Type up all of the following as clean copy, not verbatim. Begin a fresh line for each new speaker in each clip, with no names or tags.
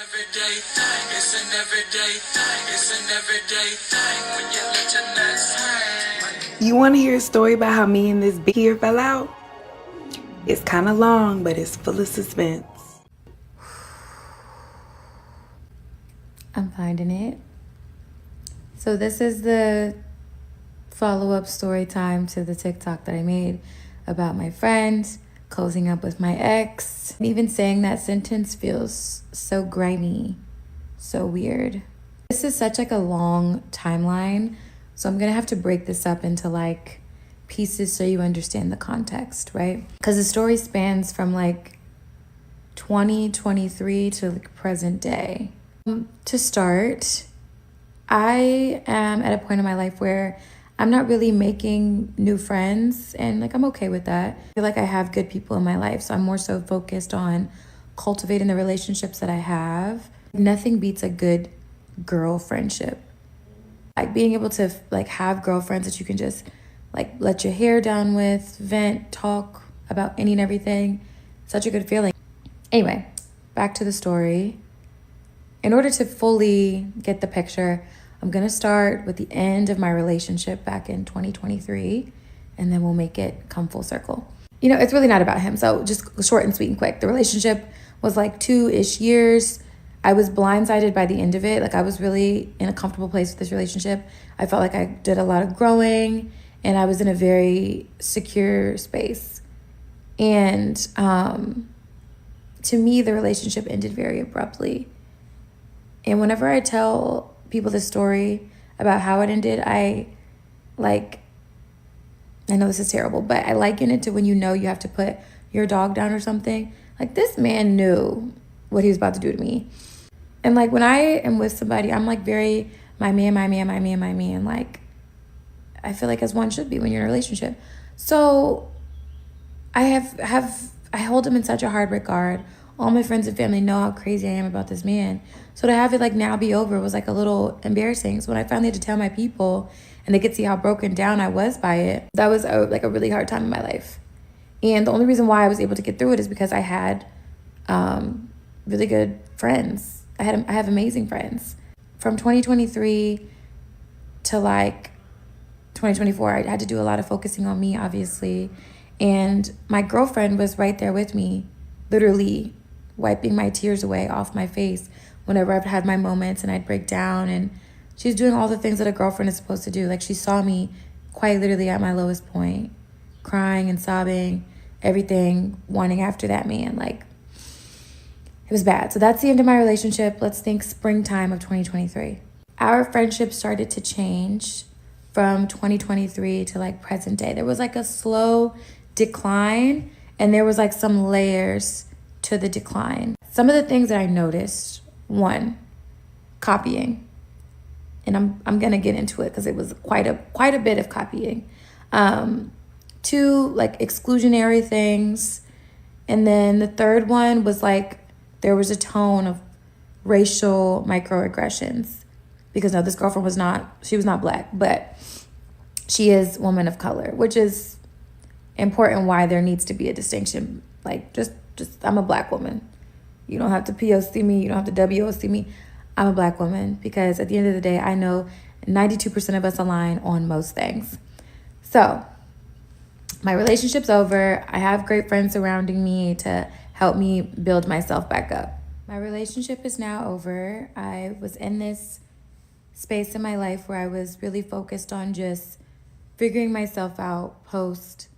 everyday thing. It's an everyday thing. It's an everyday thing when you let your nuts hang.
You want to hear a story about how me and this bitch here fell out? It's kind of long, but it's full of suspense.
I'm finding it. So this is the follow-up story time to the TikTok that I made about my friend closing up with my ex. Even saying that sentence feels so grimy, so weird. This is such like a long timeline, so I'm gonna have to break this up into like pieces so you understand the context, right? Because the story spans from like 2023 to like present day. To start, I am at a point in my life where I'm not really making new friends, and like I'm okay with that. I feel like I have good people in my life, so I'm more so focused on cultivating the relationships that I have. Nothing beats a good girl friendship. Like being able to like have girlfriends that you can just like let your hair down with, vent, talk about any and everything. Such a good feeling. Anyway, back to the story. In order to fully get the picture, I'm gonna start with the end of my relationship back in 2023, and then we'll make it come full circle. You know, it's really not about him, so just short and sweet and quick. The relationship was like 2-ish years. I was blindsided by the end of it. Like I was really in a comfortable place with this relationship. I felt like I did a lot of growing, and I was in a very secure space. And to me, the relationship ended very abruptly. And whenever I tell people this story about how it ended, I know this is terrible, but I liken it to when you know you have to put your dog down or something. Like this man knew what he was about to do to me. And like when I am with somebody, I'm like very my man. Like I feel like as one should be when you're in a relationship. So I hold him in such a hard regard. All my friends and family know how crazy I am about this man. So to have it like now be over was like a little embarrassing. So when I finally had to tell my people and they could see how broken down I was by it, that was like a really hard time in my life. And the only reason why I was able to get through it is because I had really good friends. I have amazing friends. From 2023 to like 2024, I had to do a lot of focusing on me, obviously. And my girlfriend was right there with me, literally wiping my tears away off my face whenever I've had my moments and I'd break down. And she's doing all the things that a girlfriend is supposed to do. Like she saw me quite literally at my lowest point, crying and sobbing, everything, wanting after that man. Like it was bad. So that's the end of my relationship. Let's think springtime of 2023. Our friendship started to change from 2023 to like present day. There was like a slow decline, and there was like some layers to the decline. Some of the things that I noticed: one, copying, and I'm gonna get into it because it was quite a bit of copying. Two, like exclusionary things, and then the third one was like there was a tone of racial microaggressions, because no, this girlfriend was not black, but she is woman of color, which is important why there needs to be a distinction. Like just I'm a black woman. You don't have to POC me, you don't have to WOC me. I'm a black woman, because at the end of the day, I know 92% of us align on most things. So my relationship's over. I have great friends surrounding me to help me build myself back up. My relationship is now over. I was in this space in my life where I was really focused on just figuring myself out post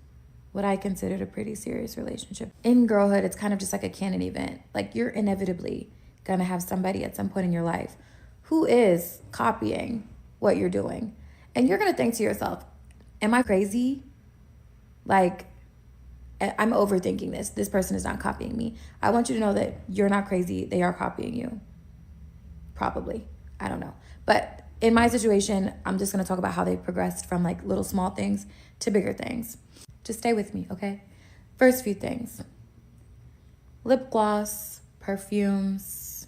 what I considered a pretty serious relationship. In girlhood, it's kind of just like a canon event. Like you're inevitably gonna have somebody at some point in your life who is copying what you're doing. And you're gonna think to yourself, am I crazy? Like, I'm overthinking this. This person is not copying me. I want you to know that you're not crazy. They are copying you. Probably. I don't know. But in my situation, I'm just gonna talk about how they progressed from like little small things to bigger things. Just stay with me, okay? First few things: lip gloss, perfumes,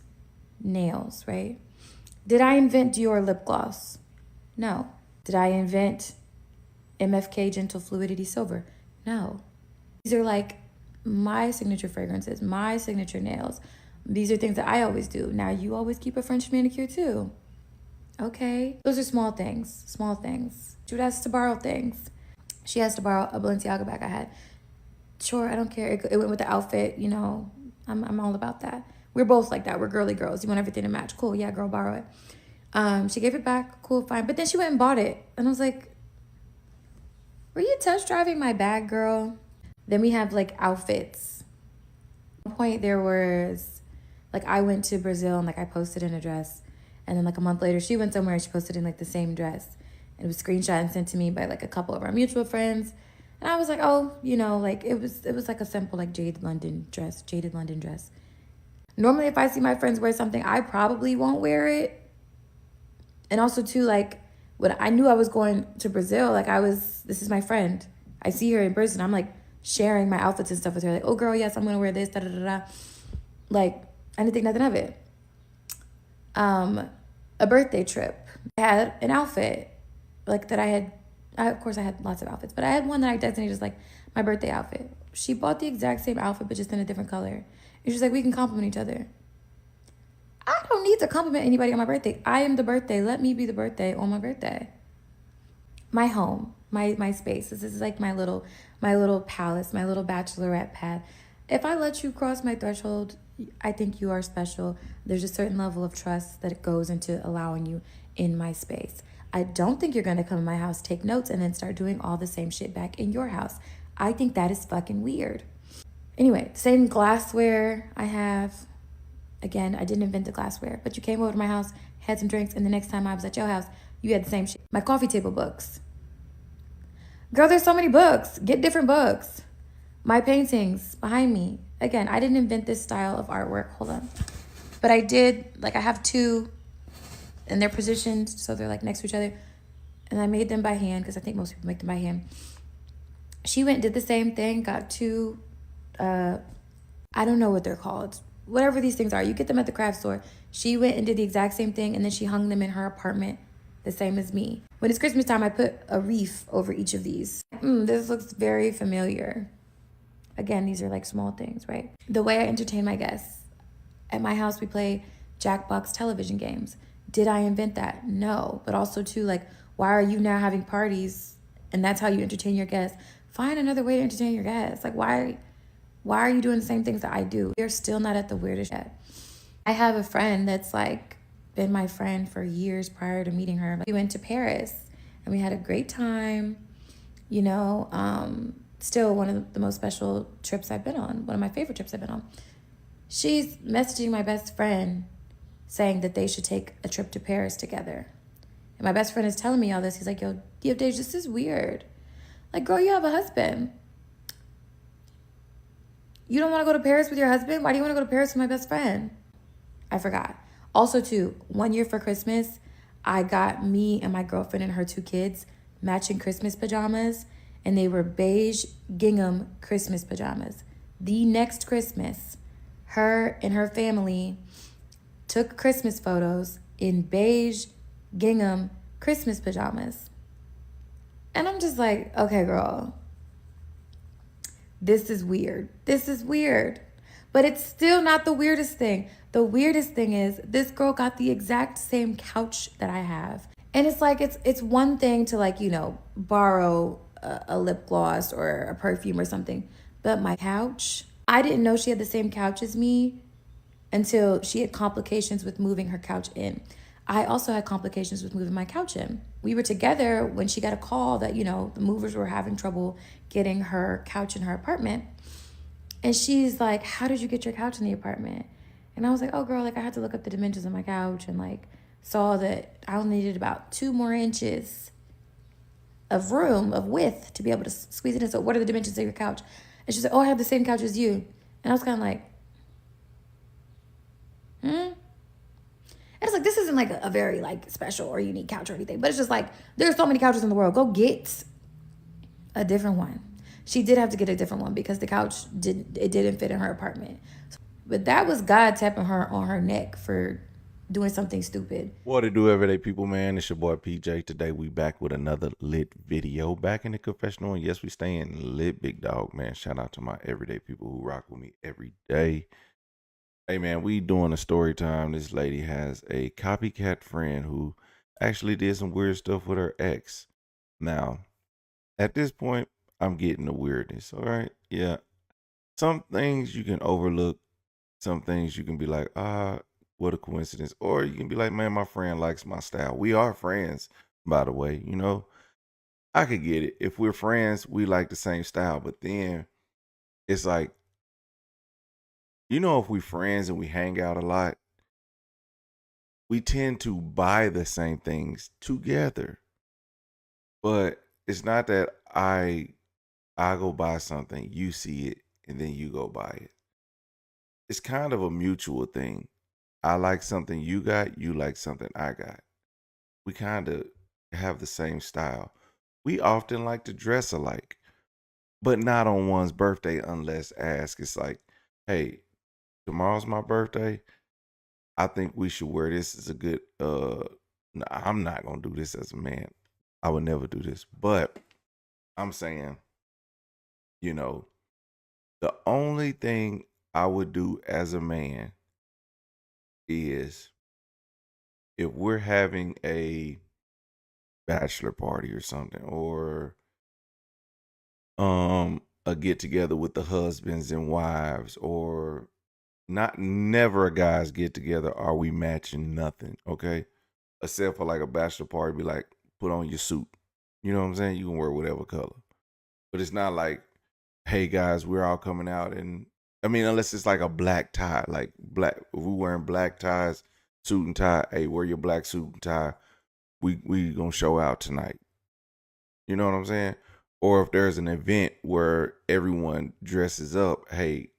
nails, right? Did I invent Dior lip gloss? No. Did I invent MFK Gentle Fluidity Silver? No. These are like my signature fragrances, my signature nails, These are things that I always do. Now you always keep a French manicure too. Okay. Those are small things. Small things. Jude has to borrow things. She has to borrow a Balenciaga bag I had. Sure, I don't care. It went with the outfit, you know. I'm all about that. We're both like that. We're girly girls. You want everything to match. Cool. Yeah, girl, borrow it. She gave it back. Cool, fine. But then she went and bought it. And I was like, were you test driving my bag, girl? Then we have like outfits. At one point there was like I went to Brazil and like I posted in a dress. And then like a month later she went somewhere and she posted in like the same dress. And it was screenshot and sent to me by like a couple of our mutual friends. And I was like, oh, you know, like it was like a simple like jaded London dress. Normally if I see my friends wear something, I probably won't wear it. And also too, like when I knew I was going to Brazil, like this is my friend. I see her in person. I'm like sharing my outfits and stuff with her. Like, oh girl, yes, I'm gonna wear this, da da da da. Like, I didn't think nothing of it. A birthday trip. I had an outfit like that of course I had lots of outfits, but I had one that I designated as like my birthday outfit. She bought the exact same outfit, but just in a different color. And she's like, we can compliment each other. I don't need to compliment anybody on my birthday. I am the birthday. Let me be the birthday on my birthday. My home, my space. This is like my little palace, my little bachelorette pad. If I let you cross my threshold, I think you are special. There's a certain level of trust that goes into allowing you in my space. I don't think you're gonna come in my house, take notes, and then start doing all the same shit back in your house. I think that is fucking weird. Anyway, same glassware I have. Again, I didn't invent the glassware, but you came over to my house, had some drinks, and the next time I was at your house, you had the same shit. My coffee table books. Girl, there's so many books. Get different books. My paintings behind me. Again, I didn't invent this style of artwork. Hold on. But I did, like I have two, and they're positioned so they're like next to each other. And I made them by hand because I think most people make them by hand. She went and did the same thing, got two, I don't know what they're called. Whatever these things are, you get them at the craft store. She went and did the exact same thing, and then she hung them in her apartment the same as me. When it's Christmas time, I put a wreath over each of these. This looks very familiar. Again, these are like small things, right? The way I entertain my guests. At my house, we play Jackbox television games. Did I invent that? No. But also too, like, why are you now having parties and that's how you entertain your guests? Find another way to entertain your guests. Like, why are you doing the same things that I do? You're still not at the weirdest yet. I have a friend that's like been my friend for years prior to meeting her. We went to Paris and we had a great time. You know, still one of the most special trips I've been on. One of my favorite trips I've been on. She's messaging my best friend saying that they should take a trip to Paris together. And my best friend is telling me all this. He's like, yo, Dave, this is weird. Like, girl, you have a husband. You don't want to go to Paris with your husband? Why do you want to go to Paris with my best friend? I forgot. Also, too, 1 year for Christmas, I got me and my girlfriend and her two kids matching Christmas pajamas, and they were beige gingham Christmas pajamas. The next Christmas, her and her family took Christmas photos in beige gingham Christmas pajamas. And I'm just like, okay, girl, this is weird. This is weird. But it's still not the weirdest thing. The weirdest thing is this girl got the exact same couch that I have. And it's like, it's one thing to like, you know, borrow a lip gloss or a perfume or something. But my couch, I didn't know she had the same couch as me until she had complications with moving her couch in. I also had complications with moving my couch in. We were together when she got a call that, you know, the movers were having trouble getting her couch in her apartment. And she's like, how did you get your couch in the apartment? And I was like, oh girl, like I had to look up the dimensions of my couch and like saw that I only needed about 2 more inches of room, of width to be able to squeeze it in. So what are the dimensions of your couch? And she's like, oh, I have the same couch as you. And I was kind of like, And it's like, this isn't like a very like special or unique couch or anything, but it's just like, there's so many couches in the world. Go get a different one. She did have to get a different one because the couch didn't fit in her apartment. But that was God tapping her on her neck for doing something stupid.
What to do, everyday people, man? It's your boy PJ. Today we back with another lit video, back in the confessional, and yes, we staying lit, big dog, man. Shout out to my everyday people who rock with me every day. Hey man, we doing a story time. This lady has a copycat friend who actually did some weird stuff with her ex. Now, at this point, I'm getting the weirdness. All right. Yeah. Some things you can overlook. Some things you can be like, what a coincidence. Or you can be like, man, my friend likes my style. We are friends, by the way. I could get it. If we're friends, we like the same style. But then it's like, if we friends and we hang out a lot, we tend to buy the same things together. But it's not that I go buy something, you see it, and then you go buy it. It's kind of a mutual thing. I like something you got, you like something I got. We kind of have the same style. We often like to dress alike, but not on one's birthday unless asked. It's like, hey, tomorrow's my birthday. I think we should wear this as a good no, I'm not gonna do this as a man. I would never do this. But I'm saying, you know, the only thing I would do as a man is if we're having a bachelor party or something, or a get together with the husbands and wives, or not never a guys get together, are we matching nothing, okay? Except for like a bachelor party, be like, put on your suit. You know what I'm saying? You can wear whatever color. But it's not like, hey guys, we're all coming out, and I mean, unless it's like a black tie, like black, if we're wearing black ties, suit and tie, hey, wear your black suit and tie. We gonna show out tonight. You know what I'm saying? Or if there's an event where everyone dresses up, hey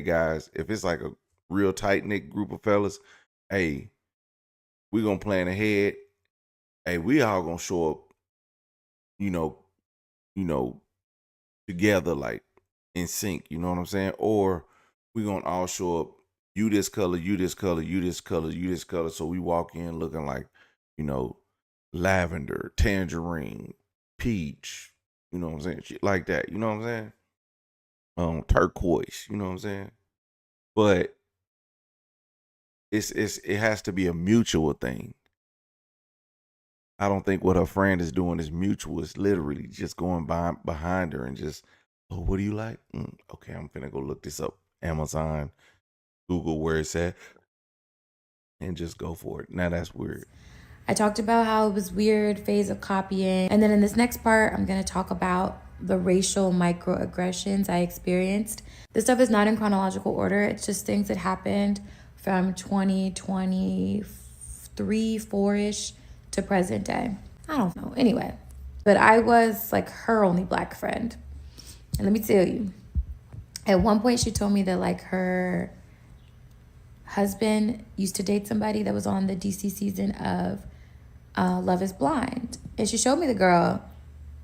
guys, if it's like a real tight knit group of fellas, hey, we gonna plan ahead. Hey, we all gonna show up, you know, you know, together, like in sync. You know what I'm saying? Or we gonna all show up. You this color, you this color, you this color, you this color. So we walk in looking like, you know, lavender, tangerine, peach. You know what I'm saying? Shit like that. You know what I'm saying? Turquoise. You know what I'm saying? But it has to be a mutual thing. I don't think what her friend is doing is mutual. It's literally just going behind her and just, oh, what do you like? Okay, I'm finna go look this up. Amazon, Google, where it's at, and just go for it. Now that's weird.
I talked about how it was weird phase of copying. And then in this next part, I'm going to talk about the racial microaggressions I experienced. This stuff is not in chronological order. It's just things that happened from 2023, 4-ish to present day. I don't know. Anyway, but I was like her only black friend. And let me tell you, at one point she told me that like her husband used to date somebody that was on the DC season of Love is Blind. And she showed me the girl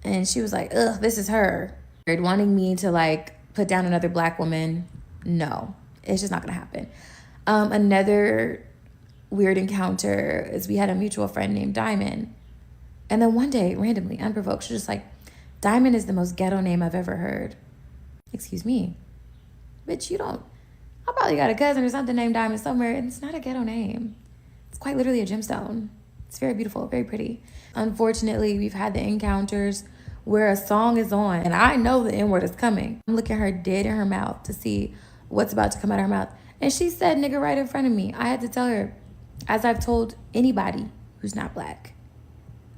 and she was like, ugh, this is her. Wanting me to like put down another black woman. No, it's just not gonna happen. Another weird encounter is we had a mutual friend named Diamond. And then one day, randomly, unprovoked, she's just like, Diamond is the most ghetto name I've ever heard. Excuse me. Bitch, you don't. I probably got a cousin or something named Diamond somewhere, and it's not a ghetto name. It's quite literally a gemstone. It's very beautiful, very pretty. Unfortunately, we've had the encounters where a song is on, and I know the N-word is coming. I'm looking her dead in her mouth to see what's about to come out of her mouth. And she said nigga right in front of me. I had to tell her, as I've told anybody who's not black,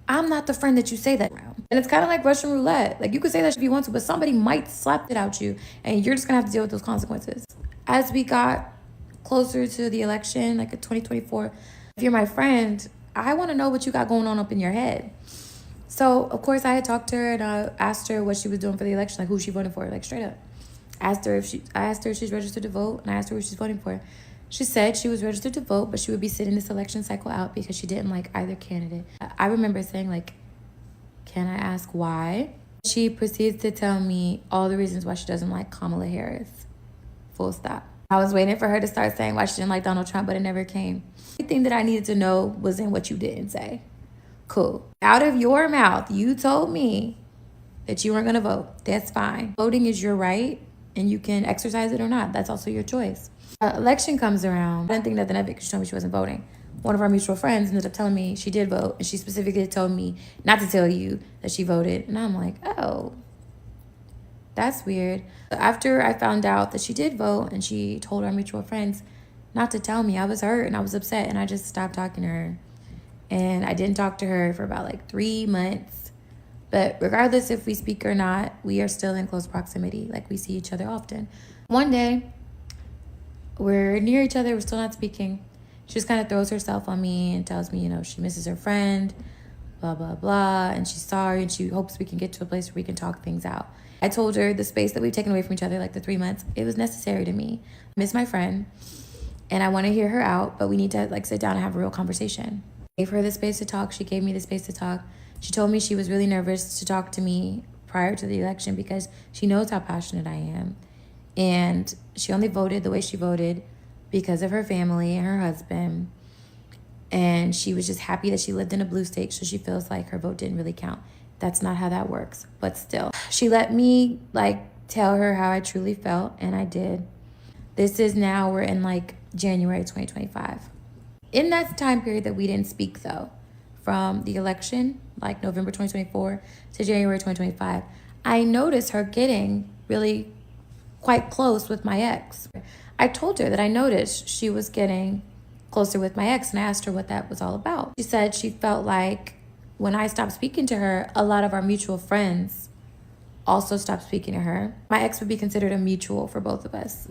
I'm not the friend that you say that around. And it's kind of like Russian roulette. Like, you could say that if you want to, but somebody might slap it out you, and you're just gonna have to deal with those consequences. As we got closer to the election, like in 2024, if you're my friend, I want to know what you got going on up in your head. So, of course, I had talked to her and I asked her what she was doing for the election, like who she voting for, like straight up. I asked her if she's registered to vote, and I asked her who she's voting for. She said she was registered to vote, but she would be sitting this election cycle out because she didn't like either candidate. I remember saying, like, can I ask why? She proceeds to tell me all the reasons why she doesn't like Kamala Harris. Full stop. I was waiting for her to start saying why she didn't like Donald Trump, but it never came. Everything that I needed to know was in what you didn't say. Cool. Out of your mouth, you told me that you weren't going to vote. That's fine. Voting is your right, and you can exercise it or not. That's also your choice. Election comes around. I didn't think nothing of it because she told me she wasn't voting. One of our mutual friends ended up telling me she did vote, and she specifically told me not to tell you that she voted. And I'm like, oh, that's weird. After I found out that she did vote and she told our mutual friends not to tell me, I was hurt and I was upset, and I just stopped talking to her. And I didn't talk to her for about like 3 months. But regardless if we speak or not, we are still in close proximity. Like, we see each other often. One day, we're near each other, we're still not speaking. She just kind of throws herself on me and tells me, she misses her friend, blah, blah, blah. And she's sorry and she hopes we can get to a place where we can talk things out. I told her the space that we've taken away from each other, like the 3 months, it was necessary to me. I miss my friend and I want to hear her out, but we need to sit down and have a real conversation. I gave her the space to talk. She gave me the space to talk. She told me she was really nervous to talk to me prior to the election because she knows how passionate I am. And she only voted the way she voted because of her family and her husband. And she was just happy that she lived in a blue state, so she feels like her vote didn't really count. That's not how that works, but still. She let me tell her how I truly felt, and I did. This is now, we're in January 2025. In that time period that we didn't speak though, from the election, November 2024 to January 2025, I noticed her getting really quite close with my ex. I told her that I noticed she was getting closer with my ex, and I asked her what that was all about. She said she felt like when I stopped speaking to her, a lot of our mutual friends also stopped speaking to her. My ex would be considered a mutual for both of us.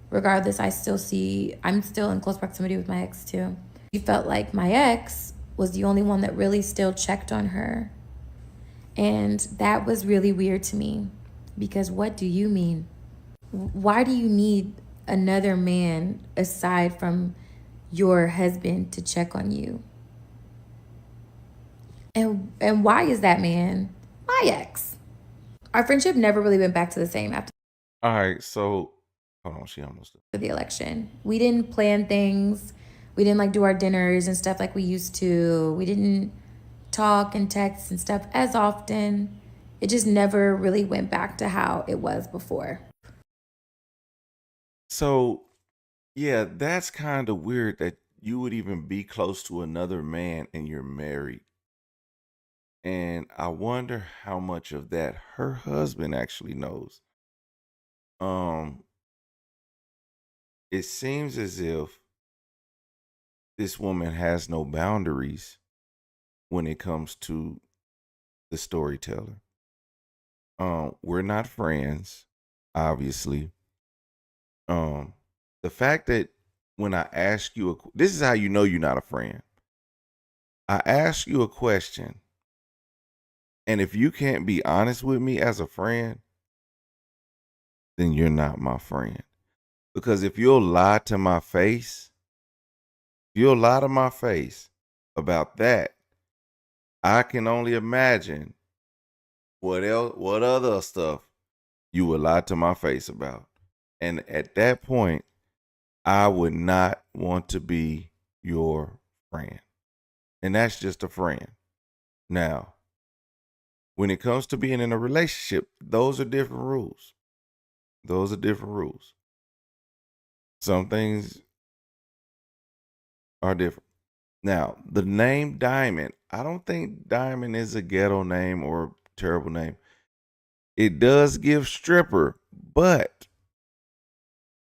Regardless, I'm still in close proximity with my ex too. She felt like my ex was the only one that really still checked on her. And that was really weird to me, because what do you mean? Why do you need another man aside from your husband to check on you? And why is that man my ex? Our friendship never really went back to the same after
All right, so hold on, she almost done.
the election. We didn't plan things. We didn't do our dinners and stuff like we used to. We didn't talk and text and stuff as often. It just never really went back to how it was before.
So, yeah, that's kind of weird that you would even be close to another man and you're married. And I wonder how much of that her husband actually knows. Um, it seems as if this woman has no boundaries when it comes to the storyteller. We're not friends, obviously. The fact that when I ask you this is how you know you're not a friend. I ask you a question, and if you can't be honest with me as a friend, then you're not my friend. Because if you'll lie to my face, about that, I can only imagine what other stuff you would lie to my face about. And at that point, I would not want to be your friend. And that's just a friend. Now, when it comes to being in a relationship, those are different rules. Some things are different. Now, the name Diamond, I don't think Diamond is a ghetto name or a terrible name. It does give stripper, but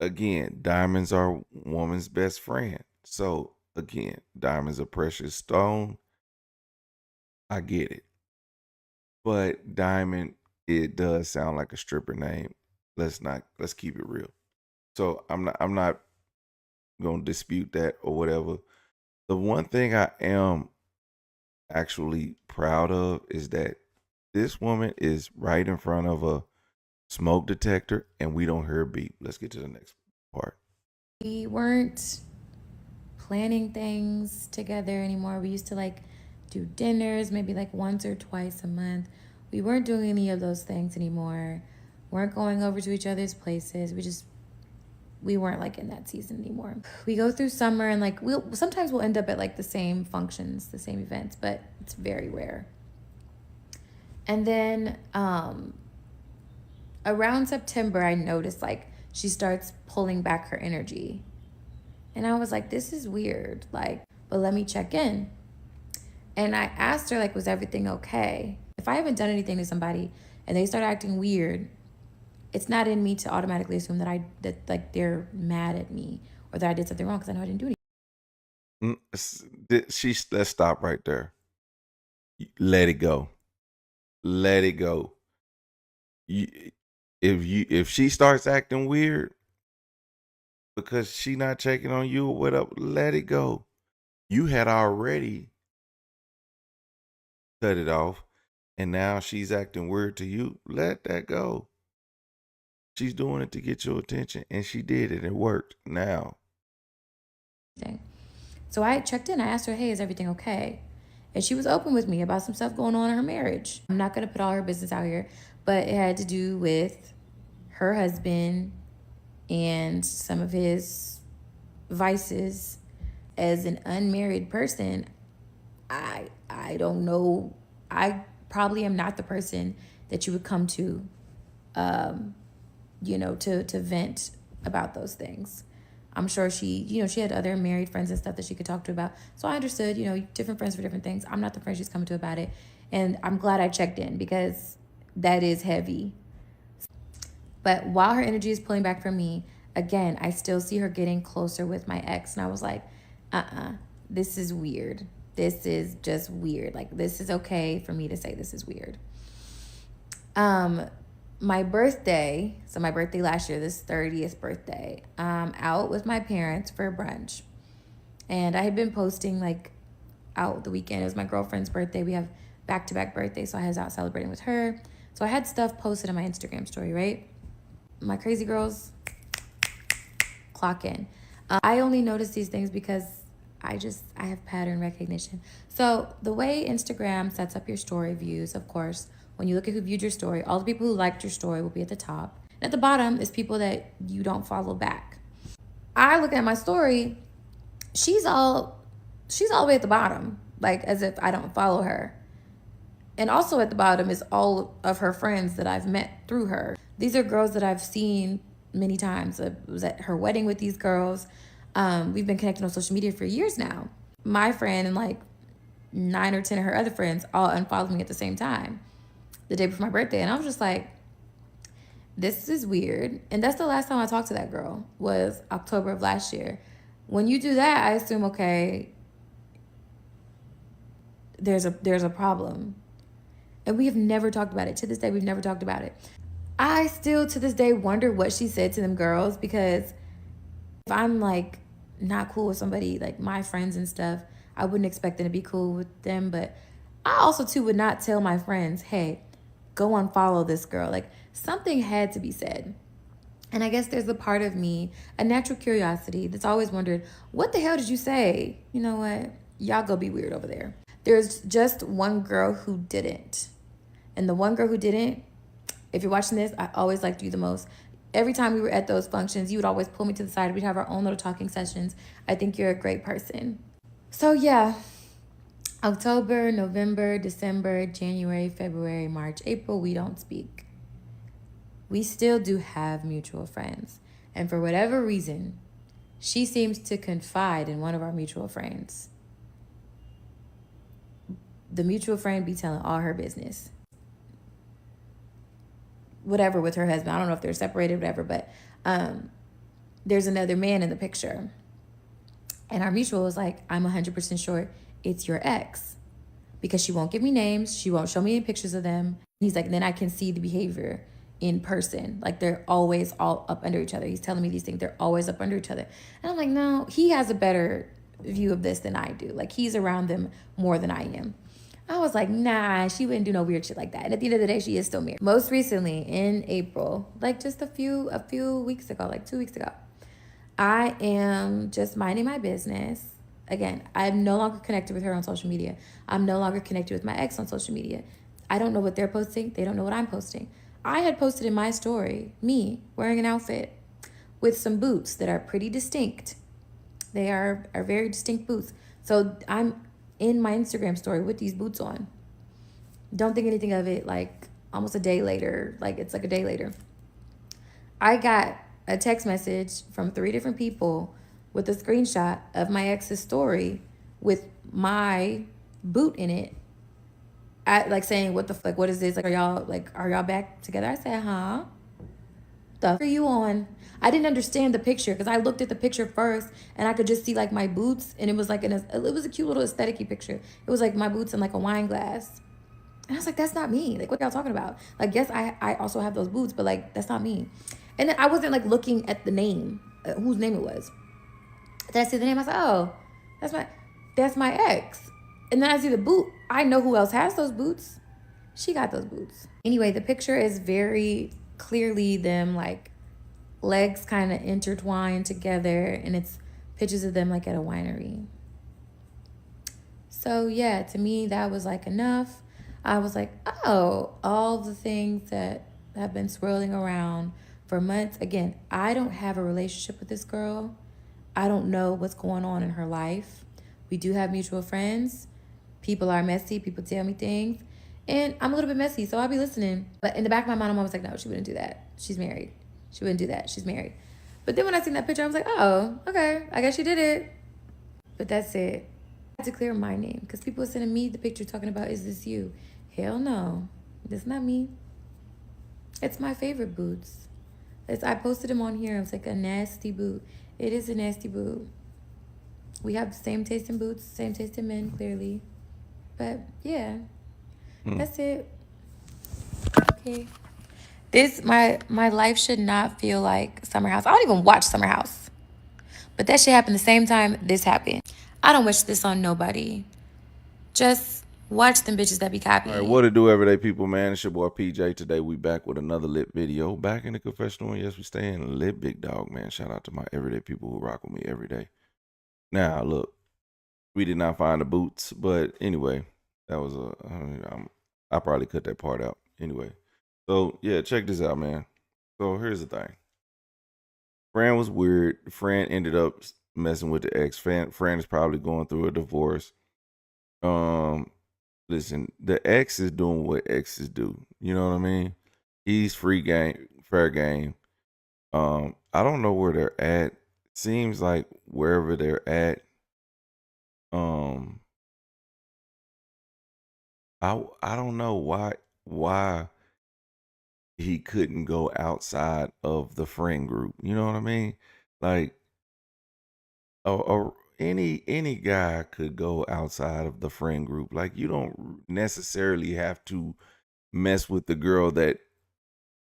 again, diamonds are woman's best friend. So again, diamond's a precious stone. I get it. But diamond, it does sound like a stripper name. Let's keep it real. So I'm not gonna dispute that or whatever. The one thing I am actually proud of is that this woman is right in front of a smoke detector and we don't hear a beep. Let's get to the next part.
We weren't planning things together anymore. We used to do dinners maybe once or twice a month. We weren't doing any of those things anymore. Weren't going over to each other's places. We weren't in that season anymore. We go through summer and sometimes we'll end up at the same functions, the same events, but it's very rare. And then around September, I noticed she starts pulling back her energy. And I was like, this is weird. Like, but let me check in. And I asked her, like, was everything okay? If I haven't done anything to somebody and they start acting weird, it's not in me to automatically assume that like they're mad at me or that I did something wrong, because I know I didn't do anything.
Let's stop right there. Let it go. Let it go. If she starts acting weird because she not checking on you or whatever, let it go. You had already cut it off, and now she's acting weird to you. Let that go. She's doing it to get your attention, and she did it. It worked. Now.
So I checked in. I asked her, hey, is everything okay? And she was open with me about some stuff going on in her marriage. I'm not going to put all her business out here, but it had to do with her husband and some of his vices. As an unmarried person, I don't know. I probably am not the person that you would come to, to vent about those things. I'm sure she had other married friends and stuff that she could talk to about. So I understood, different friends for different things. I'm not the friend she's coming to about it. And I'm glad I checked in, because that is heavy. But while her energy is pulling back from me, again, I still see her getting closer with my ex. And I was like, this is weird. This is just weird. Like, this is okay for me to say this is weird. My birthday, so my birthday last year, this 30th birthday, out with my parents for brunch. And I had been posting like out the weekend. It was my girlfriend's birthday. We have back-to-back birthdays, so I was out celebrating with her. So I had stuff posted on my Instagram story, right? My crazy girls, clock in. I only notice these things because I have pattern recognition. So the way Instagram sets up your story views, of course, when you look at who viewed your story, all the people who liked your story will be at the top. And at the bottom is people that you don't follow back. I look at my story, she's all the way at the bottom, like as if I don't follow her. And also at the bottom is all of her friends that I've met through her. These are girls that I've seen many times. I was at her wedding with these girls. We've been connected on social media for years now. My friend and like 9 or 10 of her other friends all unfollowed me at the same time, the day before my birthday. And I was just like, this is weird. And that's the last time I talked to that girl, was October of last year. When you do that, I assume, okay, there's a problem. And we have never talked about it. To this day, we've never talked about it. I still, to this day, wonder what she said to them girls, because if I'm like not cool with somebody, like my friends and stuff, I wouldn't expect them to be cool with them. But I also too would not tell my friends, hey, go unfollow this girl. Like, something had to be said. And I guess there's a part of me, a natural curiosity, that's always wondered, what the hell did you say? You know what? Y'all go be weird over there. There's just one girl who didn't. And the one girl who didn't, if you're watching this, I always liked you the most. Every time we were at those functions, you would always pull me to the side. We'd have our own little talking sessions. I think you're a great person. So yeah, October, November, December, January, February, March, April, we don't speak. We still do have mutual friends. And for whatever reason, she seems to confide in one of our mutual friends. The mutual friend be telling all her business. Whatever with her husband. I don't know if they're separated, whatever, but there's another man in the picture. And our mutual was like, I'm 100% sure it's your ex, because she won't give me names. She won't show me any pictures of them. He's like, then I can see the behavior in person. Like, they're always all up under each other. He's telling me these things. They're always up under each other. And I'm like, no, he has a better view of this than I do. Like, he's around them more than I am. I was like, nah, she wouldn't do no weird shit like that. And at the end of the day, she is still married. Most recently, in April, like just a few weeks ago, like 2 weeks ago, I am just minding my business. Again, I'm no longer connected with her on social media. I'm no longer connected with my ex on social media. I don't know what they're posting. They don't know what I'm posting. I had posted in my story, me wearing an outfit with some boots that are pretty distinct. They are very distinct boots. So I'm in my Instagram story with these boots on. Don't think anything of it. Like almost a day later, like it's like a day later, I got a text message from 3 different people with a screenshot of my ex's story with my boot in it. Like saying, what the fuck, what is this? Like, are y'all back together? I said, huh? The fuck are you on? I didn't understand the picture because I looked at the picture first and I could just see like my boots, and it was like it was a cute little aesthetic-y picture. It was like my boots and like a wine glass. And I was like, that's not me. Like, what y'all talking about? Like, yes, I also have those boots, but like, that's not me. And then I wasn't like looking at the name, whose name it was. Then I see the name. I said, oh, that's my ex. And then I see the boot. I know who else has those boots. She got those boots. Anyway, the picture is very clearly them like legs kind of intertwined together, and it's pictures of them like at a winery. So yeah, to me that was like enough. I was like, oh, all the things that have been swirling around for months. Again, I don't have a relationship with this girl. I don't know what's going on in her life. We do have mutual friends. People are messy. People tell me things. And I'm a little bit messy, so I'll be listening. But in the back of my mind, I'm always like, no, she wouldn't do that. She's married. She wouldn't do that. She's married. But then when I seen that picture, I was like, oh, okay. I guess she did it. But that's it. I had to clear my name because people were sending me the picture talking about, is this you? Hell no. That's not me. It's my favorite boots. I posted them on here. It was like a nasty boot. It is a nasty boot. We have the same taste in boots, same taste in men, clearly. But yeah, that's it. Okay. My life should not feel like Summer House. I don't even watch Summer House. But that shit happened the same time this happened. I don't wish this on nobody. Just watch them bitches that be copying.
All right, what it do, everyday people, man? It's your boy PJ. Today we back with another lit video. Back in the confessional, and yes, we staying lit, big dog, man. Shout out to my everyday people who rock with me every day. Now, look, we did not find the boots, but anyway, that was I probably cut that part out. Anyway, so yeah, check this out, man. So here's the thing. Fran was weird. Fran ended up messing with the ex. Fran is probably going through a divorce. Listen, the ex is doing what exes do. You know what I mean? He's free game, fair game. I don't know where they're at. Seems like wherever they're at, I don't know why he couldn't go outside of the friend group. You know what I mean? Like, any guy could go outside of the friend group. Like, you don't necessarily have to mess with the girl that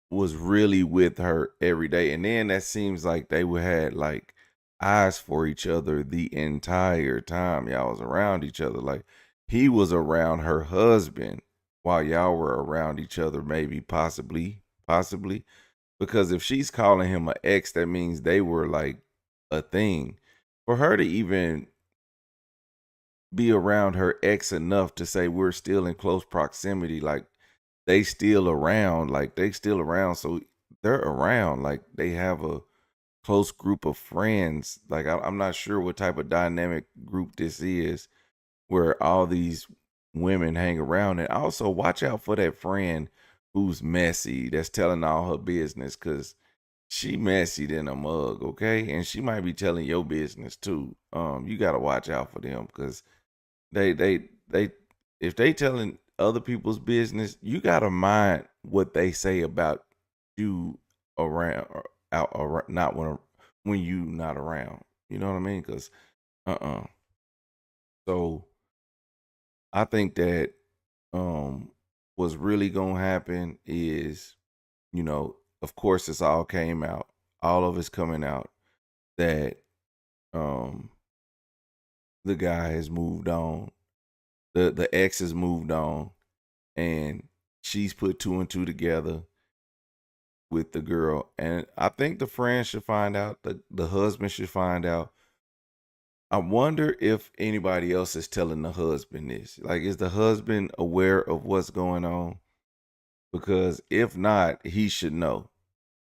was really with her every day. And then that seems like they had like eyes for each other the entire time y'all was around each other. Like, he was around her husband while y'all were around each other, maybe, possibly. Because if she's calling him an ex, that means they were like a thing. For her to even be around her ex enough to say we're still in close proximity, like they still around, so they're around, like they have a close group of friends. Like, I'm not sure what type of dynamic group this is where all these women hang around. And also watch out for that friend who's messy, that's telling all her business, because she messy than a mug, okay? And she might be telling your business too. You got to watch out for them, because they if they telling other people's business, you gotta mind what they say about you around or out or not when you not around. You know what I mean? Because so I think that what's really gonna happen is, of course, it's all came out, all of it's coming out, that the guy has moved on, the ex has moved on, and she's put two and two together with the girl. And I think the friend should find out, the husband should find out. I wonder if anybody else is telling the husband this. Like, is the husband aware of what's going on? Because if not, he should know.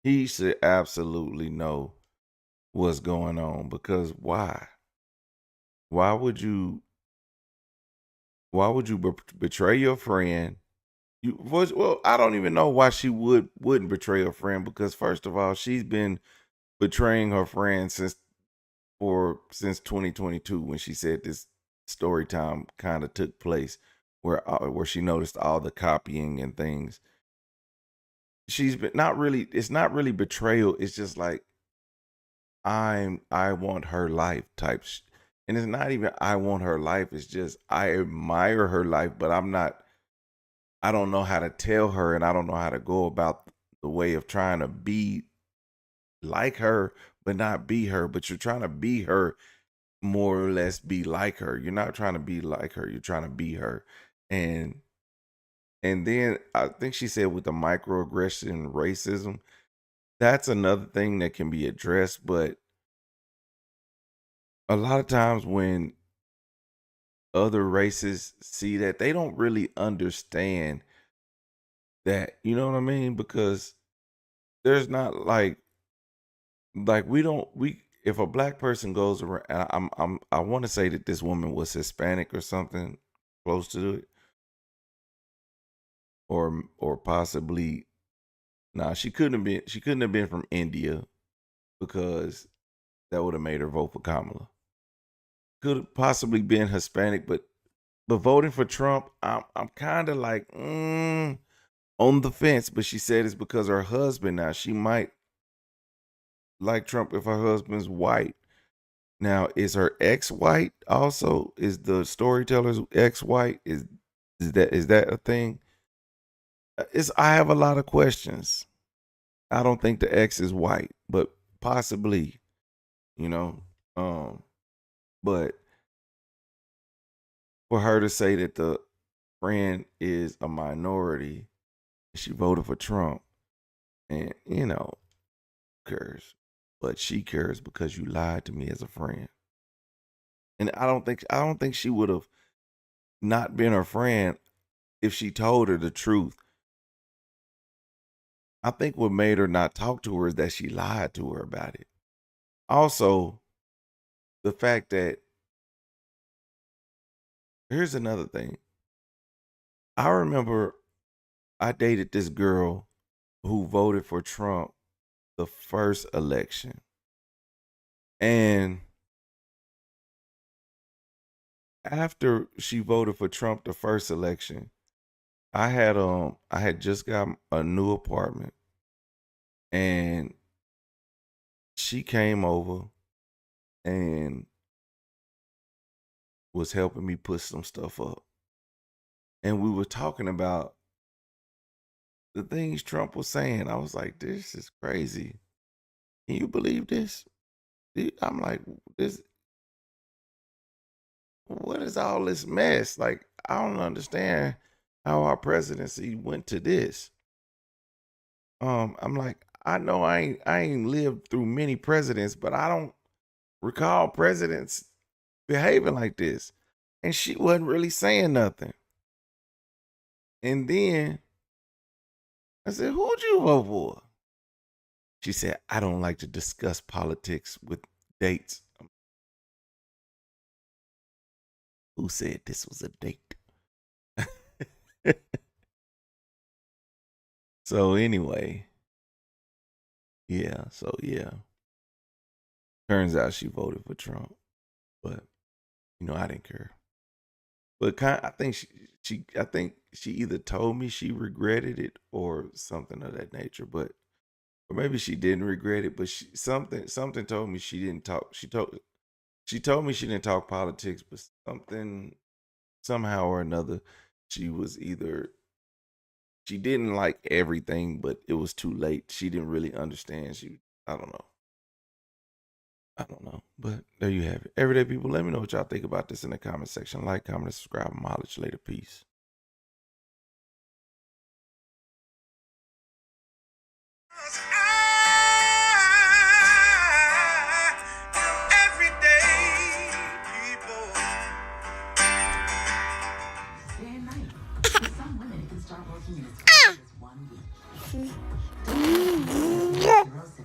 He should absolutely know what's going on. Because why? Why would you betray your friend? Well, I don't even know why she wouldn't betray her friend, because first of all, she's been betraying her friend since 2022 when she said this story time kind of took place where she noticed all the copying and things. She's been not really. It's not really betrayal. It's just like I want her life type. And it's not even I want her life. It's just I admire her life, but I'm not. I don't know how to tell her, and I don't know how to go about the way of trying to be like her, but not be her. But you're trying to be her, more or less be like her. You're not trying to be like her. You're trying to be her. And then I think she said with the microaggression racism, that's another thing that can be addressed. But a lot of times when other races see that, they don't really understand that, you know what I mean? Because there's not like we if a black person goes around, and I want to say that this woman was Hispanic or something close to it, or possibly she couldn't have been from India, because that would have made her vote for Kamala. Could have possibly been Hispanic, but voting for Trump, I'm kind of like on the fence. But she said it's because her husband, now she might like Trump if her husband's white. Now, is her ex white also? Is the storyteller's ex white? Is that a thing? I have a lot of questions. I don't think the ex is white, but possibly, you know. But for her to say that the friend is a minority, she voted for Trump, and cares, but she cares because you lied to me as a friend. And I don't think she would have not been her friend if she told her the truth. I think what made her not talk to her is that she lied to her about it. Also, the fact that, here's another thing. I remember I dated this girl who voted for Trump the first election. And after she voted for Trump the first election, I had just got a new apartment, and she came over and was helping me put some stuff up. And we were talking about the things Trump was saying. I was like, this is crazy. Can you believe this? I'm like, what is all this mess? Like, I don't understand how our presidency went to this. I'm like, I know I ain't lived through many presidents, but I don't recall presidents behaving like this. And she wasn't really saying nothing. And then I said, who'd you vote for? She said, I don't like to discuss politics with dates. Who said this was a date? So anyway, yeah. Turns out she voted for Trump, but I didn't care. But I think I think she either told me she regretted it or something of that nature. But or maybe she didn't regret it, but something told me she didn't talk. She told me she didn't talk politics, but somehow or another, she didn't like everything, but it was too late. She didn't really understand. I don't know. But there you have it. Everyday people, let me know what y'all think about this in the comment section. Like, comment, and subscribe. I'll holler at you later. Peace.